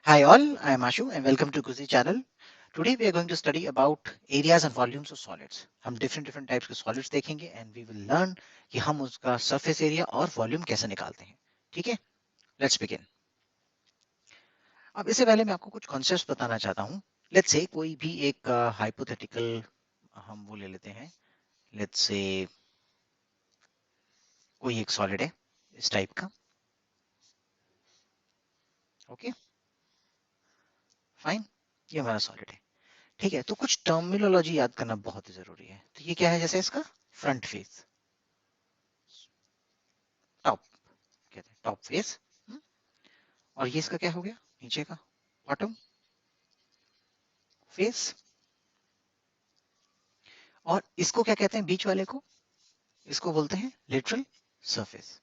Hi all, I am Ashu and welcome to Kuzi channel. Today we are going to study about areas and volumes of solids. हम different types के solids देखेंगे and we will learn कि हम उसका surface area और volume कैसे निकालते हैं. ठीक है? Let's begin. अब इससे पहले मैं आपको कुछ concepts बताना चाहता हूँ. Let's say कोई भी एक hypothetical हम वो ले लेते हैं. Let's say कोई एक solid है इस type का. Okay? Fine. ये हमारा solid है. ठीक है, तो कुछ टर्मिनोलॉजी याद करना बहुत ही जरूरी है. तो ये क्या है? जैसे इसका फ्रंट फेस, टॉप कहते हैं, टॉप फेस. और ये इसका क्या हो गया? नीचे का बॉटम फेस. और इसको क्या कहते हैं? बीच वाले को, इसको बोलते हैं literal surface.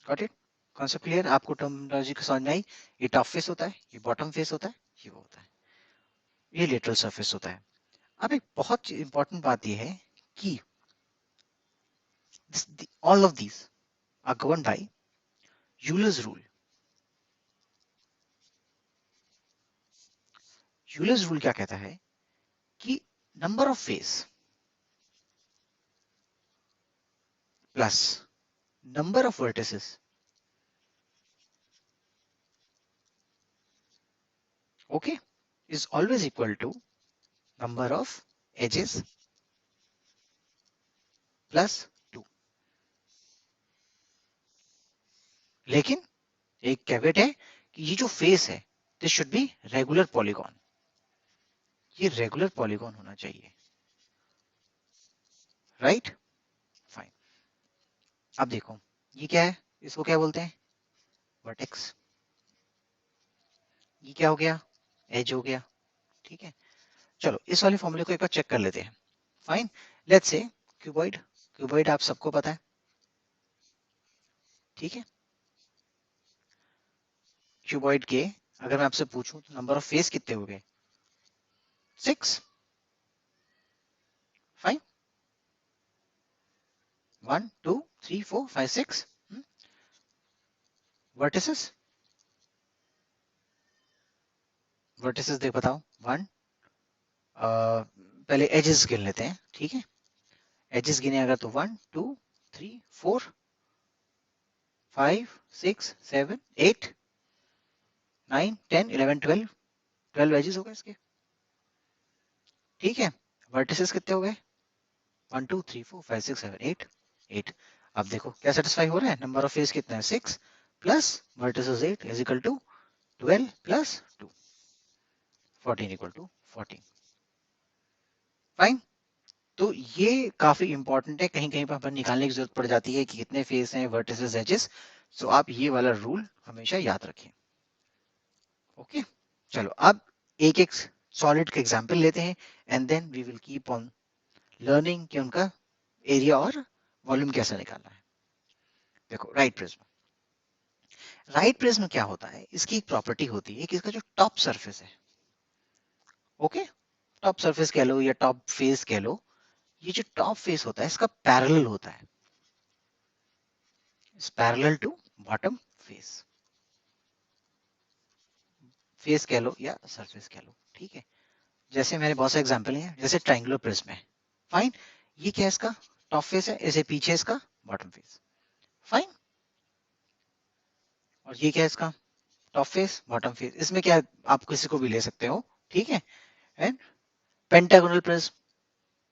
Got it? Concept clear? आपको टर्मिनोलॉजी को समझ में आई? ये टॉप फेस होता है, ये बॉटम फेस होता है, ये वो होता है, ये लिटरल सरफेस होता है. अब एक बहुत इंपॉर्टेंट बात यह है कि all of these are governed by Euler's rule. Euler's rule क्या कहता है कि number of face plus number of vertices okay is always equal to number of edges plus 2. लेकिन एक कैवेट है कि ये जो फेस है this should be regular polygon. ये रेगुलर पॉलीगॉन होना चाहिए. राइट? फाइन. अब देखो ये क्या है? इसको क्या बोलते हैं? वर्टेक्स. ये क्या हो गया? एज हो गया. ठीक है, चलो इस वाले फॉर्मूले को एक बार चेक कर लेते हैं. Fine. Let's say cuboid. Cuboid आप सबको पता है. ठीक है, क्यूबॉइड के अगर मैं आपसे पूछूं तो नंबर ऑफ फेस कितने हो गए? 6. फाइन. 1 2 3 4 5 6. वर्टिसेस. वर्टिसेस देख बताओ. 1. पहले एजेस गिन लेते हैं. ठीक है, एजेस गिने अगर तो 1 2 3 4 5 6 7 8 9 10 11 12. 12 एजेस हो गए इसके. ठीक है, वर्टिसेस कितने हो गए? 1 2 3 4 5 6 7 8. 8. अब देखो क्या सेटिस्फाई हो रहा है? नंबर ऑफ फेस कितना है? 6 plus vertices 8 is equal to 12 plus 2. 14 equal to 14. Fine. तो ये काफी इंपॉर्टेंट है. कहीं कहीं पर अपन निकालने की जरूरत पड़ जाती है कि कितने फेस हैं, वर्टिसेस, एजेस. सो आप ये वाला रूल हमेशा याद रखें. ओके, चलो अब एक एक सॉलिड का एग्जांपल लेते हैं and then we will keep on learning कि उनका एरिया और वॉल्यूम कैसे निकालना है. देखो राइट प्रिज्म. राइट प्रिज्म क्या होता है? इसकी एक प्रॉपर्टी होती है कि इसका जो टॉप सरफेस है, ओके, टॉप सरफेस कह लो या टॉप फेस कह लो, ये जो टॉप फेस होता है इसका पैरेलल होता है. Is parallel to bottom face. Face कह लो या सरफेस कह लो. ठीक है, जैसे मेरे बहुत से एग्जांपल हैं. जैसे ट्रायंगुलर प्रिज्म है. फाइन. ये क्या है? इसका टॉप फेस है. ऐसे पीछे इसका बॉटम फेस. फाइन. और ये क्या है? इसका टॉप फेस, बॉटम फेस. इसमें क्या, आप किसी को भी ले सकते हो. ठीक है. एंड पेंटागोनल प्रिज्म,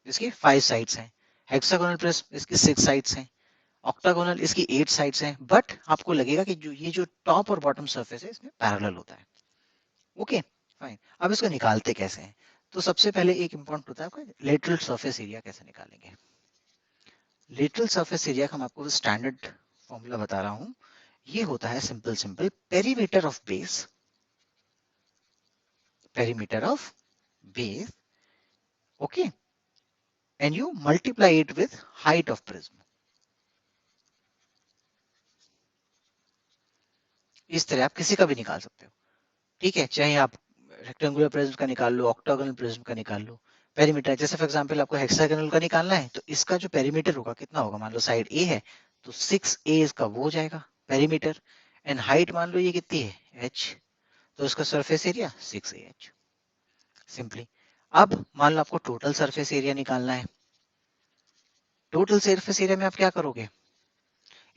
इसकी 5 साइड्स हैं. हेक्सागोनल प्रिज्म, इसकी 6 साइड्स हैं. ऑक्टागोनल, इसकी 8 साइड्स हैं. बट आपको लगेगा कि जो ये जो टॉप और बॉटम सरफेस है इसमें पैरेलल होता है. Okay fine. अब इसको निकालते कैसे हैं? तो सबसे पहले एक इंपॉर्टेंट होता है आपका लेटरल सरफेस एरिया कैसे निकालेंगे. लेटरल सरफेस एरिया का मैं आपको स्टैंडर्ड फॉर्मूला बता रहा हूं. ये होता है simple simple perimeter of base. Perimeter of base. Okay, and you multiply it with height of prism. इस तरह आप किसी का भी निकाल सकते हो. ठीक है, चाहे आप रेक्टेंगुलर प्रिज्म का निकाल लो, ऑक्टागोनल प्रिज्म का निकाल लो. पेरीमीटर जैसे फॉर एग्जांपल आपको हेक्सागोनल का निकालना है तो इसका जो पेरीमीटर होगा कितना होगा? मान लो साइड ए है तो 6a इसका वो हो जाएगा. पेरीमीटर, एंड हाइट मान लो ये कितनी है h, तो उसका सरफेस एरिया 6ah सिंपली। अब मान लो आपको टोटल सरफेस एरिया निकालना है। टोटल सरफेस एरिया में आप क्या करोगे,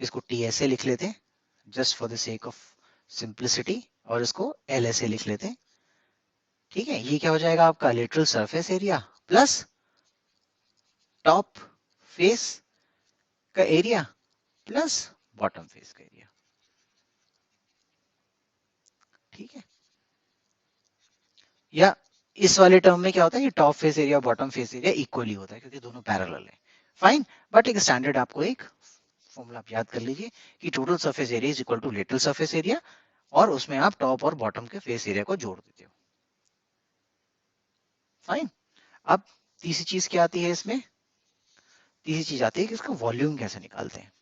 इसको TSA लिख लेते हैं just for the sake of simplicity, और इसको LSA लिख लेते हैं। ठीक है, ये क्या हो जाएगा आपका literal surface area plus top face का एरिया प्लस बॉटम फेस का एरिया। ठीक है, या इस वाले टर्म में क्या होता है, ये टॉप फेस एरिया और बॉटम फेस एरिया इक्वली होता है क्योंकि दोनों पैरेलल है। फाइन, बट एक स्टैंडर्ड आपको एक फॉर्मूला आप याद कर लीजिए कि total surface area is equal to literal surface area, और उसमें आप टॉप और बॉटम के फेस एरिया को जोड़ देते हो। फाइन, अब तीसरी चीज क्या आती है इसमें, तीसरी चीज आती है कि इसका वॉल्यूम कैसे निकालते हैं।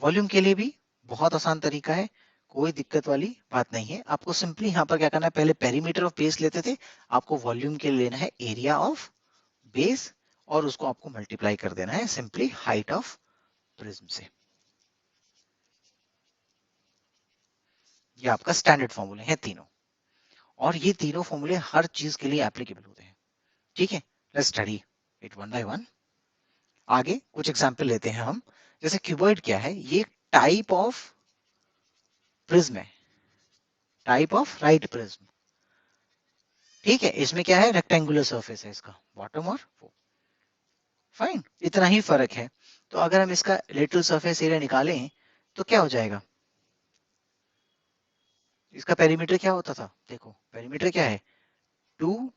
वॉल्यूम के लिए भी बहुत आसान तरीका है, कोई दिक्कत वाली बात नहीं है। आपको सिंपली यहाँ पर क्या करना है, पहले पेरीमीटर ऑफ बेस लेते थे, आपको वॉल्यूम के लिए लेना है एरिया ऑफ बेस, और उसको आपको मल्टीप्लाई कर देना है सिंपली हाइट ऑफ प्रिज्म से। ये आपका स्टैंडर्ड फॉर्मूले हैं तीनों, और ये तीनों फॉर्मूले हर चीज के लिए एप्लीकेबल होते हैं। ठीक है, let's study it one by one. आगे कुछ एग्जांपल लेते हैं हम। जैसे क्यूबॉइड क्या है, ये टाइप ऑफ प्रिज्म है, टाइप ऑफ राइट प्रिज्म। ठीक है, इसमें क्या है, रेक्टेंगुलर सरफेस है इसका बॉटम और वो। फाइन, इतना ही फर्क है। तो अगर हम इसका लिटरल सरफेस एरिया निकालें तो क्या हो जाएगा, इसका पेरीमीटर क्या होता था, देखो पेरीमीटर क्या है 2,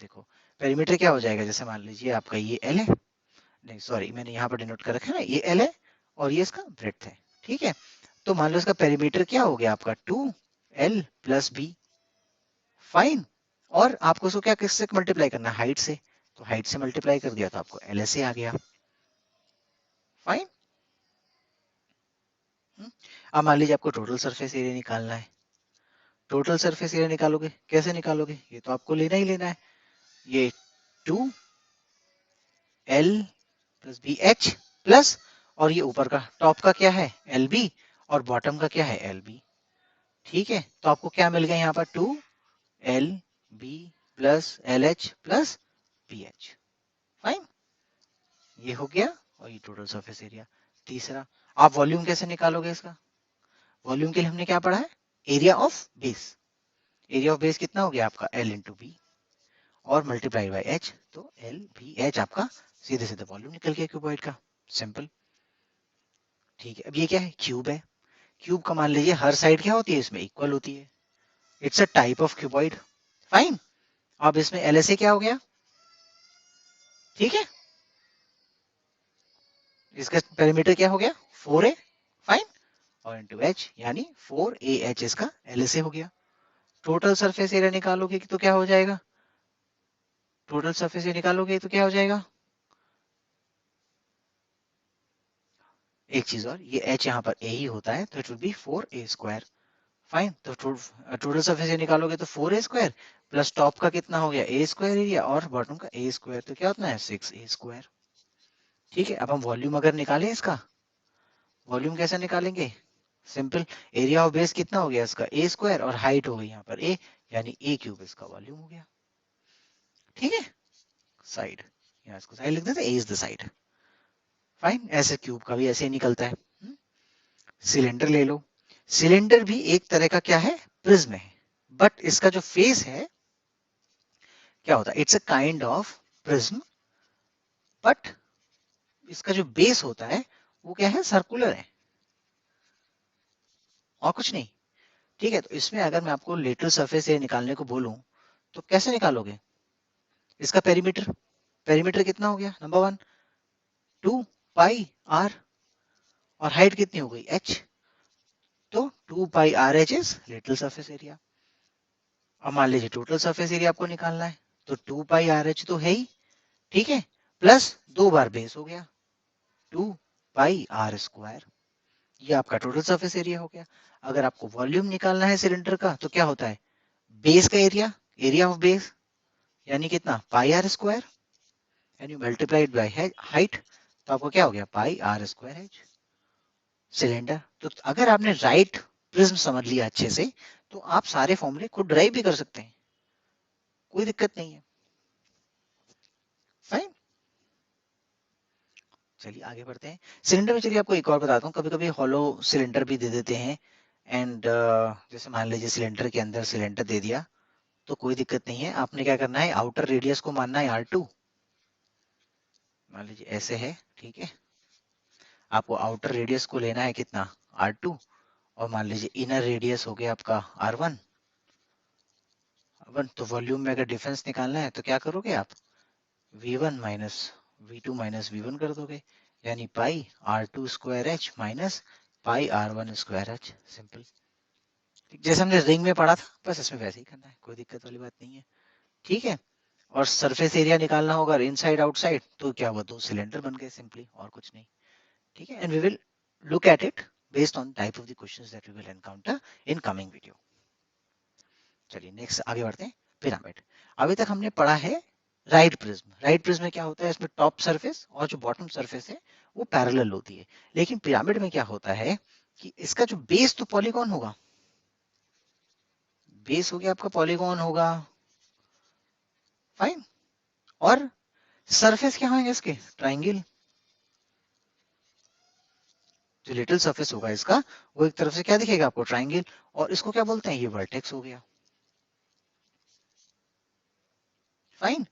देखो पेरीमीटर क्या हो जाएगा, जैसे मान लीजिए आपका ये L है, नहीं सॉरी मैंने यहाँ पर डिनोट कर रखा है ना, ये L है और ये इसका ब्रेड्थ है। ठीक है, तो मान लो इसका पेरीमीटर क्या हो गया आपका 2L प्लस B। फाइन, और आपको इसको क्या किससे मल्टीप्लाई करना है, हाइट से, तो हाइट से मल्टीप्लाई कर दिया तो आपको LSA आ गया। फाइन, अब मान लीजिए आपको टोटल सरफेस एरिया निकालना है। टोटल सरफेस एरिया निकालोगे, कैसे निकालोगे, ये तो आपको लेना ही लेना है, ये 2L प्लस BH प्लस, और ये ऊपर का टॉप का क्या है LB, और बॉटम का क्या है LB। ठीक है, तो आपको क्या मिल गया यहाँ पर 2LB plus LH plus BH। Fine, ये हो गया, और ये टोटल सरफेस एरिया। तीसरा, आप वॉल्यूम कैसे निकालोगे इसका, वॉल्यूम के लिए हमने क्या पढ़ा है, area of base. Area of base कितना हो गया आपका L इंटू बी, और मल्टीप्लाई बाय H, तो LBH आपका सीधे सीधे वॉल्यूम निकल गया क्यूबॉइड का, सिंपल। ठीक है, अब ये क्या है, क्यूब है। क्यूब का मान लीजिए हर साइड क्या होती है इसमें, इक्वल होती है, it's a type of cuboid. Fine, अब इसमें LSA क्या हो गया, ठीक है, इसका पेरीमीटर क्या हो गया 4A। फाइन, और इंटू H यानी 4AH इसका LSA हो गया। टोटल सरफेस एरिया निकालोगे तो क्या हो जाएगा, टोटल सरफेस एरिया निकालोगे तो क्या हो जाएगा, एक चीज और, ये H यहाँ पर A ही होता है तो it will be 4A square. Fine, तो टोटल सरफेस एरिया निकालोगे तो 4A स्क्वायर प्लस टॉप का कितना हो गया A स्क्वायर एरिया, और बॉटम का A स्क्वायर, तो क्या होता है 6A स्क्वायर। ठीक है, अब हम वॉल्यूम अगर निकालें इसका, वॉल्यूम कैसे निकालेंगे, सिंपल, एरिया ऑफ बेस कितना हो गया इसका A स्क्वायर, और हाइट हो गई यहाँ पर A, यानी A क्यूब इसका वॉल्यूम हो गया। ठीक है, साइड, यहाँ इसको साइड लिख देते, A is the side. Fine, ऐसे क्यूब का भी ऐसे ही निकलता है। सिलेंडर ले लो, सिलेंडर भी एक तरह का क्या है, प्रिज्म है, बट इसका जो फेस है क्या होता है, it's a kind of prism, but इसका जो बेस होता है वो क्या है, सर्कुलर है, और कुछ नहीं। ठीक है, तो इसमें अगर मैं आपको लेटरल सरफेस एरिया निकालने को बोलूं तो कैसे निकालोगे, इसका पेरीमीटर, पेरीमीटर कितना हो गया, नंबर 1 2πr, और हाइट कितनी हो गई h, तो 2πRH is lateral surface area. अब मान लीजिए टोटल सरफेस एरिया आपको निकालना है, तो 2πRH तो है ही, ठीक है, प्लस 2 बार बेस हो गया 2πr स्क्वायर, ये आपका टोटल सरफेस एरिया हो गया। अगर आपको वॉल्यूम निकालना है सिलेंडर का तो क्या होता है, बेस का एरिया, एरिया ऑफ बेस, यानी कितना पाई आर स्क्वायर, यानी मल्टीप्लाइड बाय हाइट, तो आपको क्या हो गया pi r square H. Cylinder. तो अगर आपने राइट प्रिज्म समझ लिया अच्छे से तो आप सारे फॉर्मूले खुद ड्राइव भी कर सकते हैं, कोई दिक्कत नहीं है। फाइन, चलिए आगे बढ़ते हैं। सिलेंडर में चलिए आपको एक और बताता हूँ, कभी कभी हॉलो सिलेंडर भी दे देते हैं। एंड जैसे मान लीजिए सिलेंडर के अंदर सिलेंडर दे दिया तो कोई दिक्कत नहीं है। आपने क्या करना है, आउटर रेडियस को मानना है R2, मान लीजिए ऐसे है, ठीक है। आपको आउटर रेडियस को लेना है कितना, R2, और मान लीजिए इनर रेडियस हो गया आपका R1। तो वॉल्यूम में अगर डिफरेंस निकालना है तो क्या करोगे आप, V1 minus V2 minus V1 कर दोगे, यानी पाई R2 square H minus pi R1 square H। Simple, जैसे हमने रिंग में पढ़ा था बस इसमें वैसे ही करना है, कोई दिक्कत वाली बात नहीं है, ठीक है। और सरफेस एरिया निकालना होगा इनसाइड आउटसाइड, तो क्या हुआ, दो सिलेंडर बन गए सिंपली, और कुछ नहीं, ठीक है। And we will look at it based on type of the questions that we will encounter in coming video। चलिए नेक्स्ट आगे बढ़ते हैं। पिरामिड, अभी तक हमने पढ़ा है राइट प्रिज्म। राइट प्रिज्म में क्या होता है, इसमें टॉप सरफेस और जो बॉटम सरफेस है वो पैरेलल होती है। लेकिन पिरामिड में क्या होता है कि इसका जो बेस तो पॉलीगॉन होगा, बेस हो गया आपका पॉलीगॉन होगा, फाइन। और सरफेस क्या होंगे इसके, ट्राइंगल। जो लिटिल सरफेस होगा इसका वो एक तरफ से क्या दिखेगा आपको, ट्राइंगल। और इसको क्या बोलते हैं, ये वर्टेक्स हो गया, फाइन।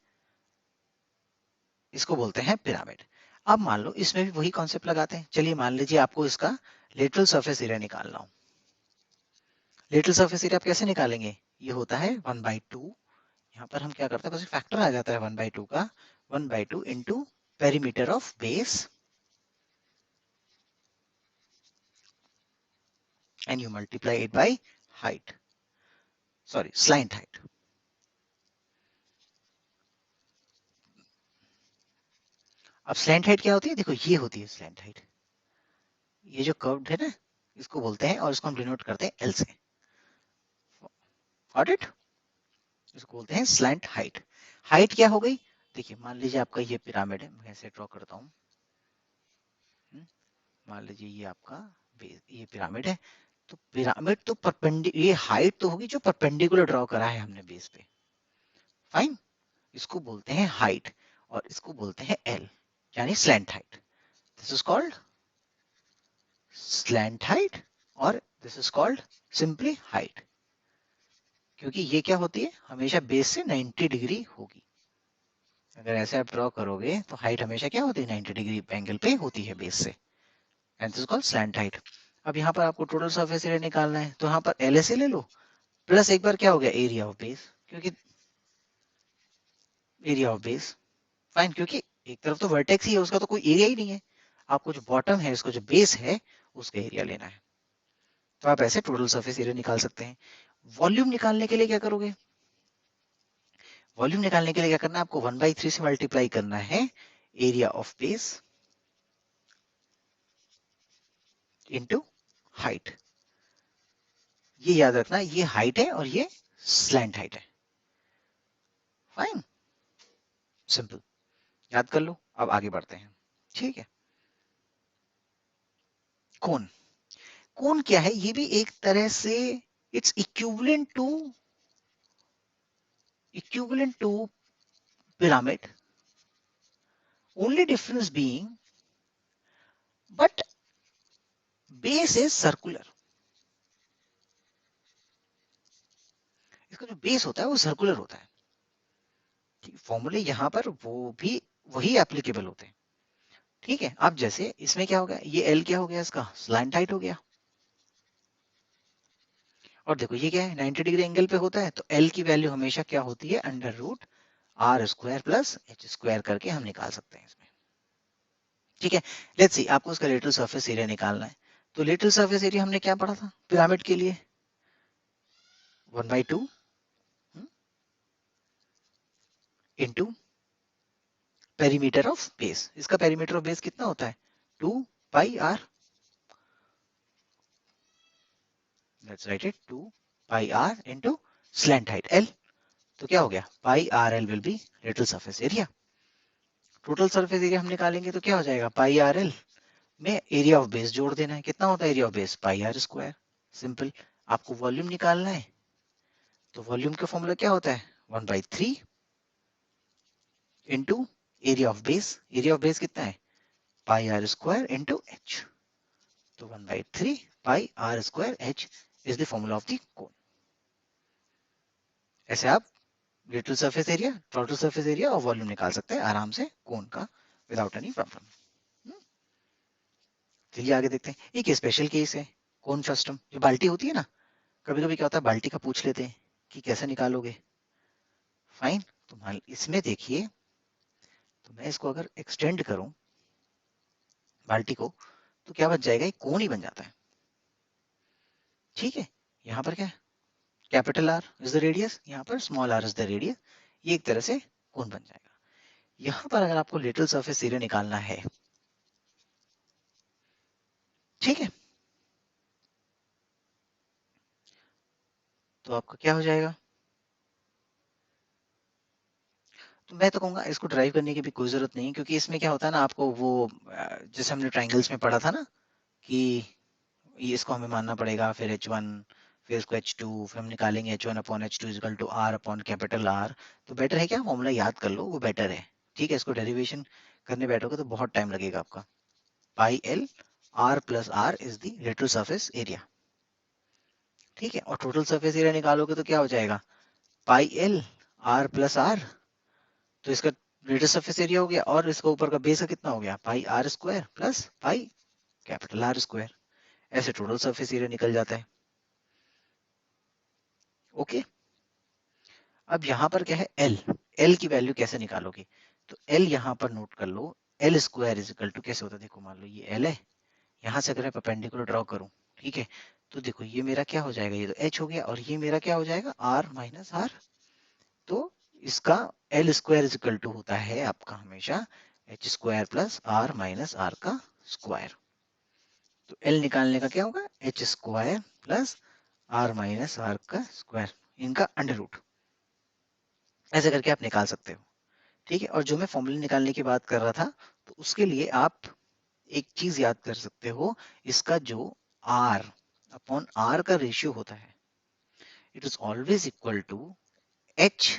इसको बोलते हैं पिरामिड। अब मान लो इसमें भी वही कॉन्सेप्ट लगाते हैं। चलिए मान लीजिए आपको इसका लेटरल सरफेस एरिया निकालना हो। लेटरल सरफेस एरिया आप कैसे निकालेंगे, ये होता है 1/2। यहाँ पर हम क्या करते हैं, बस फैक्टर आ जाता है 1/2 का, 1/2 into perimeter of base and you multiply it by height, sorry slant height. अब स्लैंट हाइट क्या होती है, देखो ये होती है स्लैंट हाइट, ये जो कर्व्ड है ना इसको बोलते हैं, और इसको हम डिनोट करते हैं L से, गॉट इट। इसको बोलते हैं स्लैंट हाइट। हाइट क्या हो गई, देखिए मान लीजिए आपका ये पिरामिड है, मैं ऐसे ड्रॉ करता हूँ। मान लीजिए ये आपका ये पिरामिड है, तो पिरामिड तो परपेंडिकुलर, ये हाइट तो होगी जो परपेंडिकुलर ड्रॉ करा है हमने बेस पे, फाइन। इसको बोलते हैं हाइट, और इसको बोलते हैं L, यानी slant height. This is called slant height, और this is called simply height, क्योंकि ये क्या होती है, हमेशा बेस से 90 डिग्री होगी। अगर ऐसे आप ड्रॉ करोगे तो हाइट हमेशा क्या होती है, 90 डिग्री एंगल पे होती है बेस से, and this is called slant height. अब यहाँ पर आपको टोटल सरफेस एरिया निकालना है, तो यहाँ पर LSA ले लो, प्लस एक बार क्या हो गया, एरिया ऑफ बेस, क्योंकि एरिया ऑफ बेस, फाइन, क्योंकि एक तरफ तो वर्टेक्स ही है, उसका तो कोई एरिया ही नहीं है। आपको जो बॉटम है, उसको जो बेस है, उसका एरिया लेना है, तो आप ऐसे टोटल सरफेस एरिया निकाल सकते हैं। वॉल्यूम निकालने के लिए क्या करोगे, वॉल्यूम निकालने के लिए क्या करना है आपको, 1/3 से मल्टीप्लाई करना है area of base into height. ये याद रखना, ये हाइट है और ये स्लैंट हाइट है, फाइन, सिंपल, याद कर लो। अब आगे बढ़ते हैं, ठीक है। कोन, कोन क्या है, ये भी एक तरह से it's equivalent to pyramid, only difference being but base is circular. इसका जो बेस होता है वो सर्कुलर होता है, ठीक, फॉर्मूले यहाँ पर वो भी वही एप्लीकेबल होते हैं, ठीक है। अब जैसे इसमें क्या हो गया, ये L क्या हो गया, इसका स्लैंट हाइट हो गया, और देखो ये क्या है, 90 डिग्री एंगल पे होता है, तो L की वैल्यू हमेशा क्या होती है, √R² प्लस H² करके हम निकाल सकते हैं इसमें, ठीक है। लेट्स सी, आपको उसका लेटरल सरफेस एरिया निकालना है, तो लेटरल सरफेस एरिया हमने क्या पढ़ा था पिरामिड के लिए, 1/2 इंटू पेरीमीटर ऑफ बेस। इसका पेरीमीटर ऑफ बेस कितना होता है, 2πr, let's write it, 2πr into slant height L, तो क्या हो गया, πRL will be little surface area. Total surface area हम निकालेंगे तो क्या हो जाएगा, πRL में एरिया ऑफ बेस जोड़ देना है। कितना होता है area of base? Pi r square. Simple. आपको वॉल्यूम निकालना है तो वॉल्यूम का फॉर्मूला क्या होता है? 1/3 into area of base. Area of base कितना है? Pi r square into h. तो 1/3 pi r square h is the formula of the cone. ऐसे आप lateral surface area, total surface area और वॉल्यूम निकाल सकते हैं आराम से कोन का विदाउट एनी प्रॉब्लम। चलिए आगे देखते हैं। एक स्पेशल केस है कोन फ्रस्टम। जो बाल्टी होती है ना, कभी कभी क्या होता है बाल्टी का पूछ लेते हैं कि कैसे निकालोगे। फाइन। तो मान इसमें देखिए, तो मैं इसको अगर एक्सटेंड करूं बाल्टी को, तो क्या बच जाएगा? एक कोन ही बन जाता है। ठीक है। यहाँ पर क्या है? Capital R is the radius, यहाँ पर small r is the radius. ये एक तरह से कोन बन जाएगा। यहाँ पर अगर आपको लिटिल सरफेस एरिया निकालना है, ठीक है, तो आपका क्या हो जाएगा? तो मैं तो कहूंगा इसको ड्राइव करने की भी कोई जरूरत नहीं, क्योंकि इसमें क्या होता है ना, आपको वो जैसे हमने ट्राइंगल्स में पढ़ा था ना कि ये इसको हमें मानना पड़ेगा, फिर H1, फिर इसको H2, फिर हम निकालेंगे H1 upon H2 equal to R upon capital R। तो बेटर है क्या, फॉर्मूला याद कर लो, वो बेटर है। ठीक है। इसको डेरिवेशन करने बैठोगे तो बहुत टाइम लगेगा आपका। Pi l r plus r is the little surface area. ठीक है। और टोटल सरफेस एरिया निकालोगे तो क्या हो जाएगा? Pi l r plus r. तो इसका लिटिल सरफेस एरिया हो गया, और इसका ऊपर का बेस का कितना हो गया? Pi r square plus pi capital r square. ऐसे टोटल सरफेस एरिया निकल जाता है। ओके। अब यहाँ पर क्या है? एल। एल की वैल्यू कैसे निकालोगे? तो एल यहाँ पर नोट कर लो। L square is equal to कैसे होता है? देखो मान लो ये एल है, यहाँ से अगर मैं परपेंडिकुलर ड्रॉ करूँ, ठीक है, तो देखो ये मेरा क्या हो जाएगा? ये तो एच हो गया, और ये मेरा क्या हो जाएगा? R minus r. तो इसका l square is equal to होता है आपका हमेशा h square plus R minus r का स्क्वायर। तो एल निकालने का क्या होगा? H square plus R minus r का स्क्वायर, इनका अंडर रूट। ऐसे करके आप निकाल सकते हो। ठीक है। और जो मैं फॉर्मूला निकालने की बात कर रहा था, तो उसके लिए आप एक चीज याद कर सकते हो, इसका जो आर अपॉन आर का रेशियो होता है, it is always equal to H.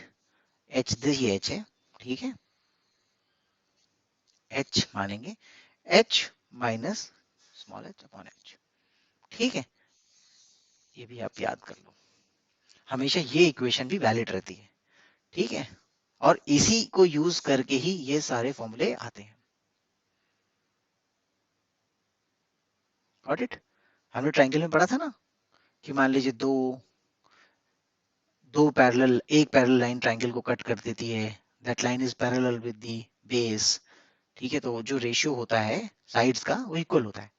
H ही एच है, ठीक है, एच मानेंगे, H minus small h upon H. ठीक है। ये भी आप याद कर लो, हमेशा ये इक्वेशन भी वैलिड रहती है। ठीक है। और इसी को यूज करके ही ये सारे फॉर्मूले आते हैं। Got it? हमने ट्रायंगल में पढ़ा था ना कि मान लीजिए एक पैरेलल लाइन ट्रायंगल को कट कर देती है, that line is parallel with the base. ठीक है। तो जो रेशियो होता है साइड्स का वो इक्वल होता है।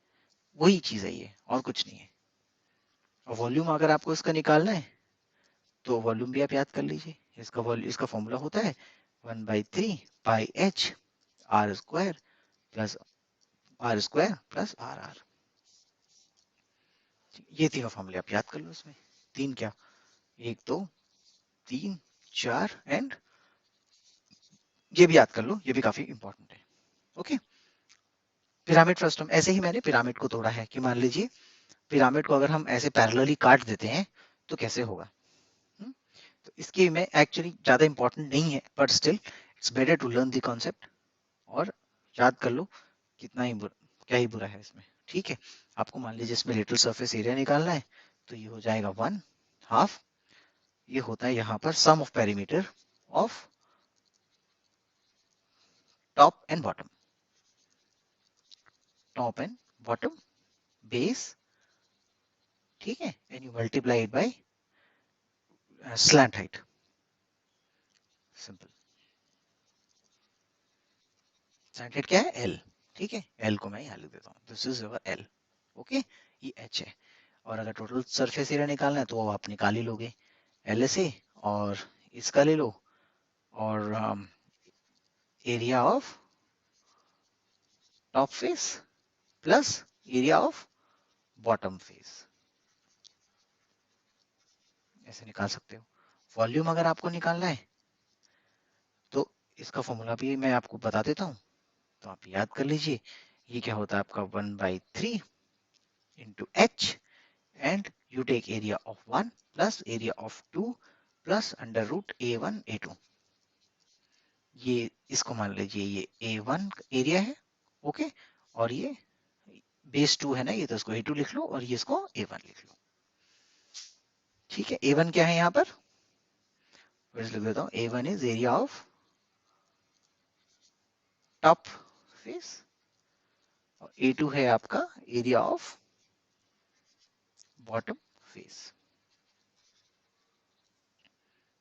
वही चीज है ये, और कुछ नहीं है। और वॉल्यूम अगर आपको इसका निकालना है तो वॉल्यूम भी आप याद कर लीजिए। इसका फॉर्मूला होता है 1/3 pi h plus r square plus r r. ये तीनों फॉर्मूले आप याद कर लो इसमें। तीन क्या, एक दो तीन चार, एंड ये भी याद कर लो, ये भी काफी इंपॉर्टेंट है। ओके। पिरामिड फ्रस्टम, ऐसे ही मैंने पिरामिड को तोड़ा है कि मान लीजिए पिरामिड को अगर हम ऐसे पैरेलली काट देते हैं तो कैसे होगा। तो इसकी में एक्चुअली ज्यादा इंपॉर्टेंट नहीं है, but still it's better to learn the concept. और याद कर लो, कितना ही क्या ही बुरा है इसमें। ठीक है। आपको मान लीजिए इसमें लिटिल सरफेस एरिया निकालना है, तो ये हो जाएगा 1/2। ये होता है यहाँ पर sum of perimeter of top and bottom, top and bottom base. ठीक है। And you multiply it by slant height. Simple. Slant height क्या है? एल। ठीक है। एल को मैं यहाँ लिख देता हूँ, this is our L. Okay. ये एच है। और अगर टोटल सरफेस एरिया निकालना है तो आप निकाल ही लोगे, एल से, और इसका ले लो, और area of top face plus area of bottom face. ऐसे निकाल सकते हो। वॉल्यूम अगर आपको निकालना है तो इसका फॉर्मूला भी मैं आपको बता देता हूँ, तो आप याद कर लीजिए। ये क्या होता है आपका 1/3 into h, and you take area of 1 plus area of 2 plus under root A1 A2। ये इसको मान लीजिए ये A1 एरिया है, ओके, और ये बेस 2 है ना, ये तो इसको A2 लिख लो और ये इसको A1 लिख लो। ठीक है, A1 क्या है यहाँ पर, लिख देता हूँ, A1 is area of top face और A2 है आपका एरिया ऑफ बॉटम फेस।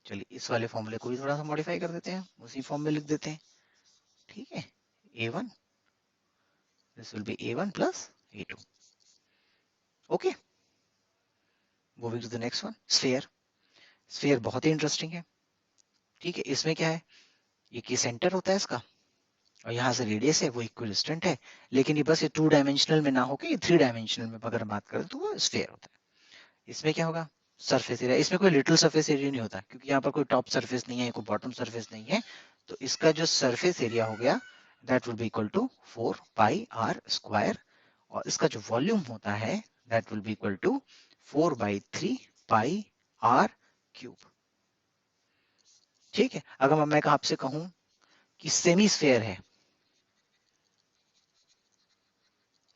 चलिए इस वाले फॉर्मूले को भी थोड़ा सा मॉडिफाई कर देते हैं, उसी फॉर्म में लिख देते हैं। ठीक है, A1, this will be A1 plus A2। Okay, moving to the next one, sphere. Sphere बहुत ही इंटरेस्टिंग है। ठीक है, इसमें क्या है, ये की सेंटर होता है इसका और यहाँ से रेडियस है वो इक्विडिस्टेंट है, लेकिन ये बस ये 2 डायमेंशनल में ना होकर ये 3 डायमेंशनल में अगर बात करें तो वो स्फीयर होता है। इसमें क्या होगा, सरफेस एरिया, इसमें कोई लिटिल सरफेस एरिया नहीं होता क्योंकि यहाँ पर कोई टॉप सरफेस नहीं है, कोई बॉटम सरफेस नहीं है, तो इसका जो सरफेस एरिया हो गया that will be equal to 4 pi r square, और इसका जो वॉल्यूम होता है that will be equal to 4/3 pi r cube. ठीक है, अगर मैं आपसे कहूं कि सेमी स्फेयर है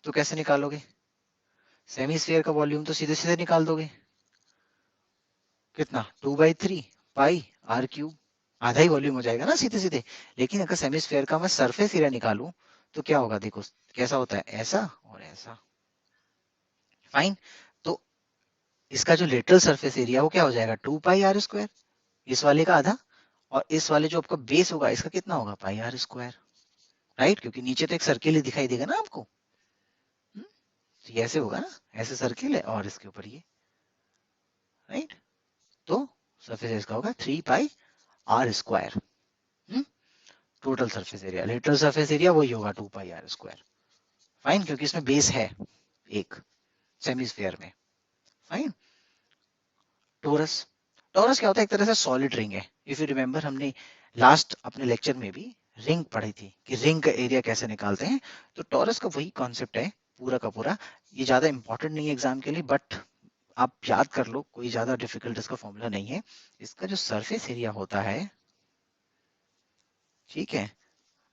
तो कैसे निकालोगे, सेमी स्फेयर का वॉल्यूम तो सीधे सीधे निकाल दोगे, कितना 2/3 पाई आर क्यूब, आधा ही वॉल्यूम हो जाएगा ना सीधे सीधे। लेकिन अगर सेमी स्फेयर का मैं सरफेस एरिया निकालूं तो क्या होगा, देखो कैसा होता है, ऐसा और ऐसा। फाइन, तो इसका जो लेटरल सरफेस एरिया वो क्या हो जाएगा 2 पाई आर स्क्वायर, इस वाले का आधा, और इस वाले जो आपका बेस होगा इसका कितना होगा पाई आर स्क्वायर, राइट, क्योंकि नीचे तो एक सर्किल ही दिखाई देगा ना आपको। तो ये ऐसे होगा ना, ऐसे सर्किल है और इसके ऊपर ये, राइट, तो सरफेस इसका होगा 3 pi r square. Total surface area, lateral surface area वही होगा 2 पाई आर स्क्वायर। फाइन, क्योंकि इसमें बेस है एक सेमी स्फीयर में। फाइन, टोरस, टोरस क्या होता है, एक तरह से सॉलिड रिंग है। इफ यू रिमेंबर हमने लास्ट अपने लेक्चर में भी रिंग पढ़ी थी कि रिंग का एरिया कैसे निकालते हैं, तो टोरस का वही कॉन्सेप्ट है पूरा का पूरा। ये ज्यादा इंपॉर्टेंट नहीं है एग्जाम के लिए, बट आप याद कर लो, कोई ज्यादा डिफिकल्ट इसका फॉर्मूला नहीं है। इसका जो सरफेस एरिया होता है, ठीक है,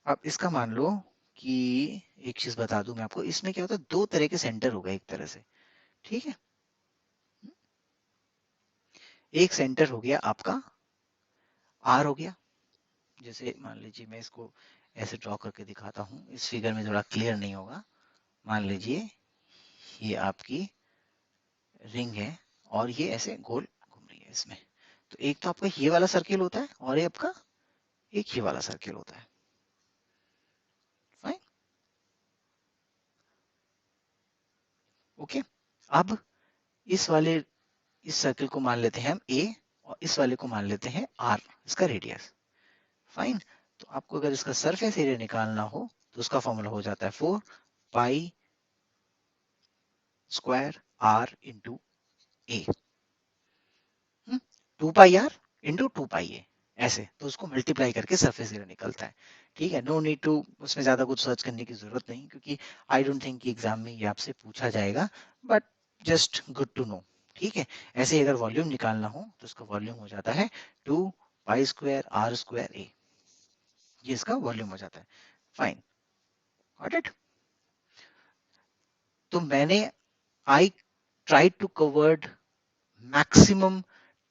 अब इसका मान लो कि एक चीज बता दूं मैं आपको, इसमें क्या होता है, दो तरह के सेंटर हो गए एक तरह से। ठीक है, एक सेंटर हो गया आपका आर हो गया, जैसे मान लीजिए मैं इसको ऐसे ड्रॉ करके दिखाता हूँ, इस फिगर में थोड़ा क्लियर नहीं होगा। मान लीजिए ये आपकी रिंग है और ये ऐसे गोल घूम रही है इसमें, तो एक तो आपका ये वाला सर्किल होता है और ये आपका एक ये वाला सर्किल होता है। फाइन, ओके, अब इस वाले इस सर्किल को मान लेते हैं हम ए और इस वाले को मान लेते हैं आर, इसका रेडियस। फाइन, तो आपको अगर इसका सरफेस एरिया निकालना हो तो उसका फॉर्मूला हो जाता है 4 pi square r into a, 2 pi r into 2 pi a, ऐसे तो उसको मल्टीप्लाई करके सरफेस एरिया निकलता है। ठीक है, नो नीड टू उसमें ज्यादा कुछ सर्च करने की जरूरत नहीं, क्योंकि आई डोंट थिंक कि एग्जाम में ये आपसे पूछा जाएगा, but just good to know. ठीक है, ऐसे ही अगर वॉल्यूम निकालना हो तो उसका वॉल्यूम हो जाता है 2 pi square r square a, ये इसका वॉल्यूम हो जाता है। Fine, got it. तो मैंने I try to covered maximum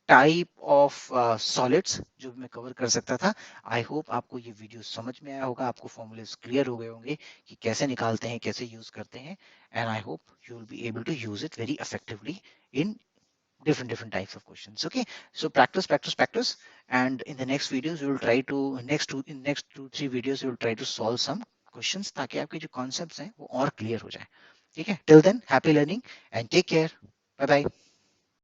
type of solids जो मैं कवर कर सकता था। आई होप आपको ये वीडियो समझ में आया होगा, आपको फॉर्मूलेस क्लियर हो गए होंगे कि कैसे निकालते हैं, कैसे यूज करते हैं, and I hope you will be able to use it very effectively in different types of questions. Okay, so practice, practice, practice, and in the next videos we will try to next 2-3 videos we will try to solve some questions ताकि आपके जो concepts हैं वो और clear हो जाए। ठीक है, till then happy learning and take care, bye bye।